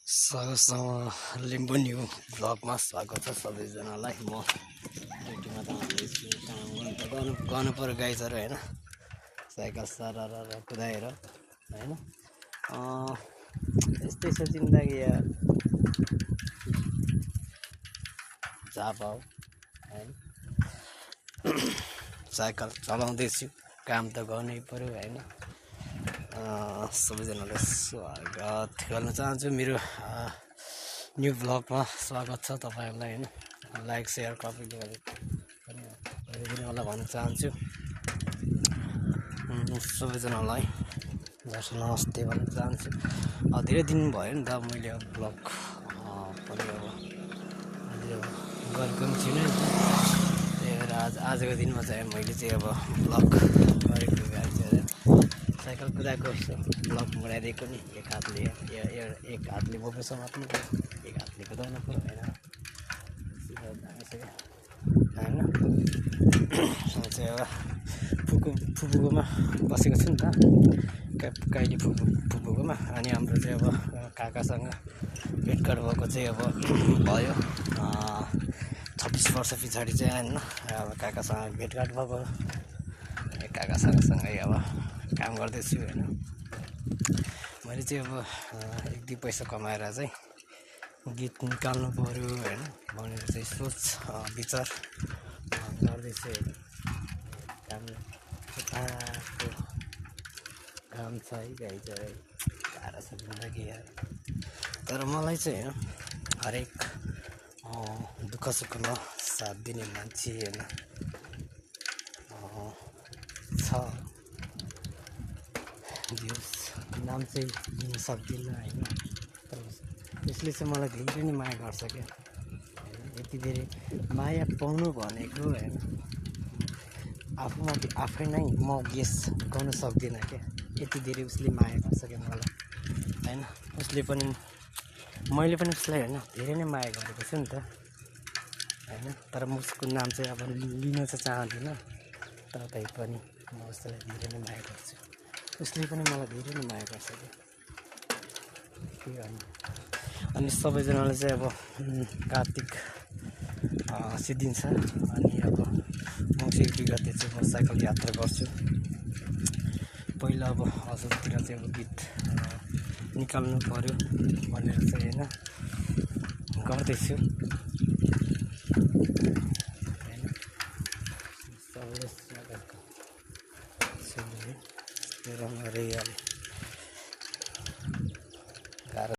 Limbu new भ्लगमा स्वागत छ सबैजनालाई। म ड्युटीमा त आउँदैछु, काम गर्नु पर्यो गाई चरो होइन, साइकल सर कुदाएर होइन। यस्तै छ जिन्दगी यार, झापा हो होइन। साइकल चलाउँदैछु, काम त गर्नै पर्यो होइन। सबैजनालाई स्वागत गर्न चाहन्छु, मेरो न्यू भ्लगमा स्वागत छ तपाईँहरूलाई होइन। लाइक सेयर कपी गरिदिनु होला भन्न चाहन्छु सबैजनालाई। दर्शन नमस्ते भन्न चाहन्छु। धेरै दिन भयो नि त मैले अब भ्लग पनि गरेको पनि छुइनँ नि त, त्यही भएर आजको दिनमा चाहिँ मैले चाहिँ अब भ्लग गरेको साइकल कुदाएको भ्लग बनाइदिएको नि। एक हातले बोक्नु समात्नु पर्यो, एक हातले कुदाउनु पर्यो होइन। चाहिँ अब फुपूकोमा बसेको छु नि त, काइली फुपूकोमा। अनि हाम्रो चाहिँ अब काकासँग भेटघाट भएको चाहिँ अब भयो 26 वर्ष पछाडि चाहिँ होइन। अब काकासँग भेटघाट भएको, काकासँगै अब काम गर्दैछु होइन। मैले चाहिँ अब 1-2 पैसा कमाएर चाहिँ गीत निकाल्नु पऱ्यो होइन भनेर चाहिँ सोच विचार गर्दैछु होइन। काम छ है गाई चाहिँ गाह्रो छ जिन्दगी यार। तर मलाई चाहिँ होइन हरेक दुःख सुखमा साथ दिने मान्छे होइन छ। नाम चाहिँ लिन सक्दिनँ होइन, तर यसले चाहिँ मलाई धेरै नै माया गर्छ क्या। यति धेरै माया पाउनु भनेको होइन, आफूमाथि आफै नै म गेस गर्न सक्दिनँ क्या। यति धेरै उसले माया गर्छ क्या मलाई होइन। उसले पनि मैले पनि उसलाई होइन धेरै नै माया गरेको छु नि त होइन। तर म उसको नाम चाहिँ अब लिन चाहिँ चाहदिनँ, तर पनि म उसलाई धेरै नै माया गर्छु, उसले पनि मलाई धेरै नै माया गर्छ क्या। के गर्नु। अनि सबैजनाले चाहिँ अब कार्तिक सिद्धिन्छ अनि अब मङ्सिर 2 गते चाहिँ म साइकल यात्रा गर्छु। पहिला अब हजुरतिर चाहिँ अब गीत निकाल्नु पऱ्यो भनेर चाहिँ होइन गर्दैछु।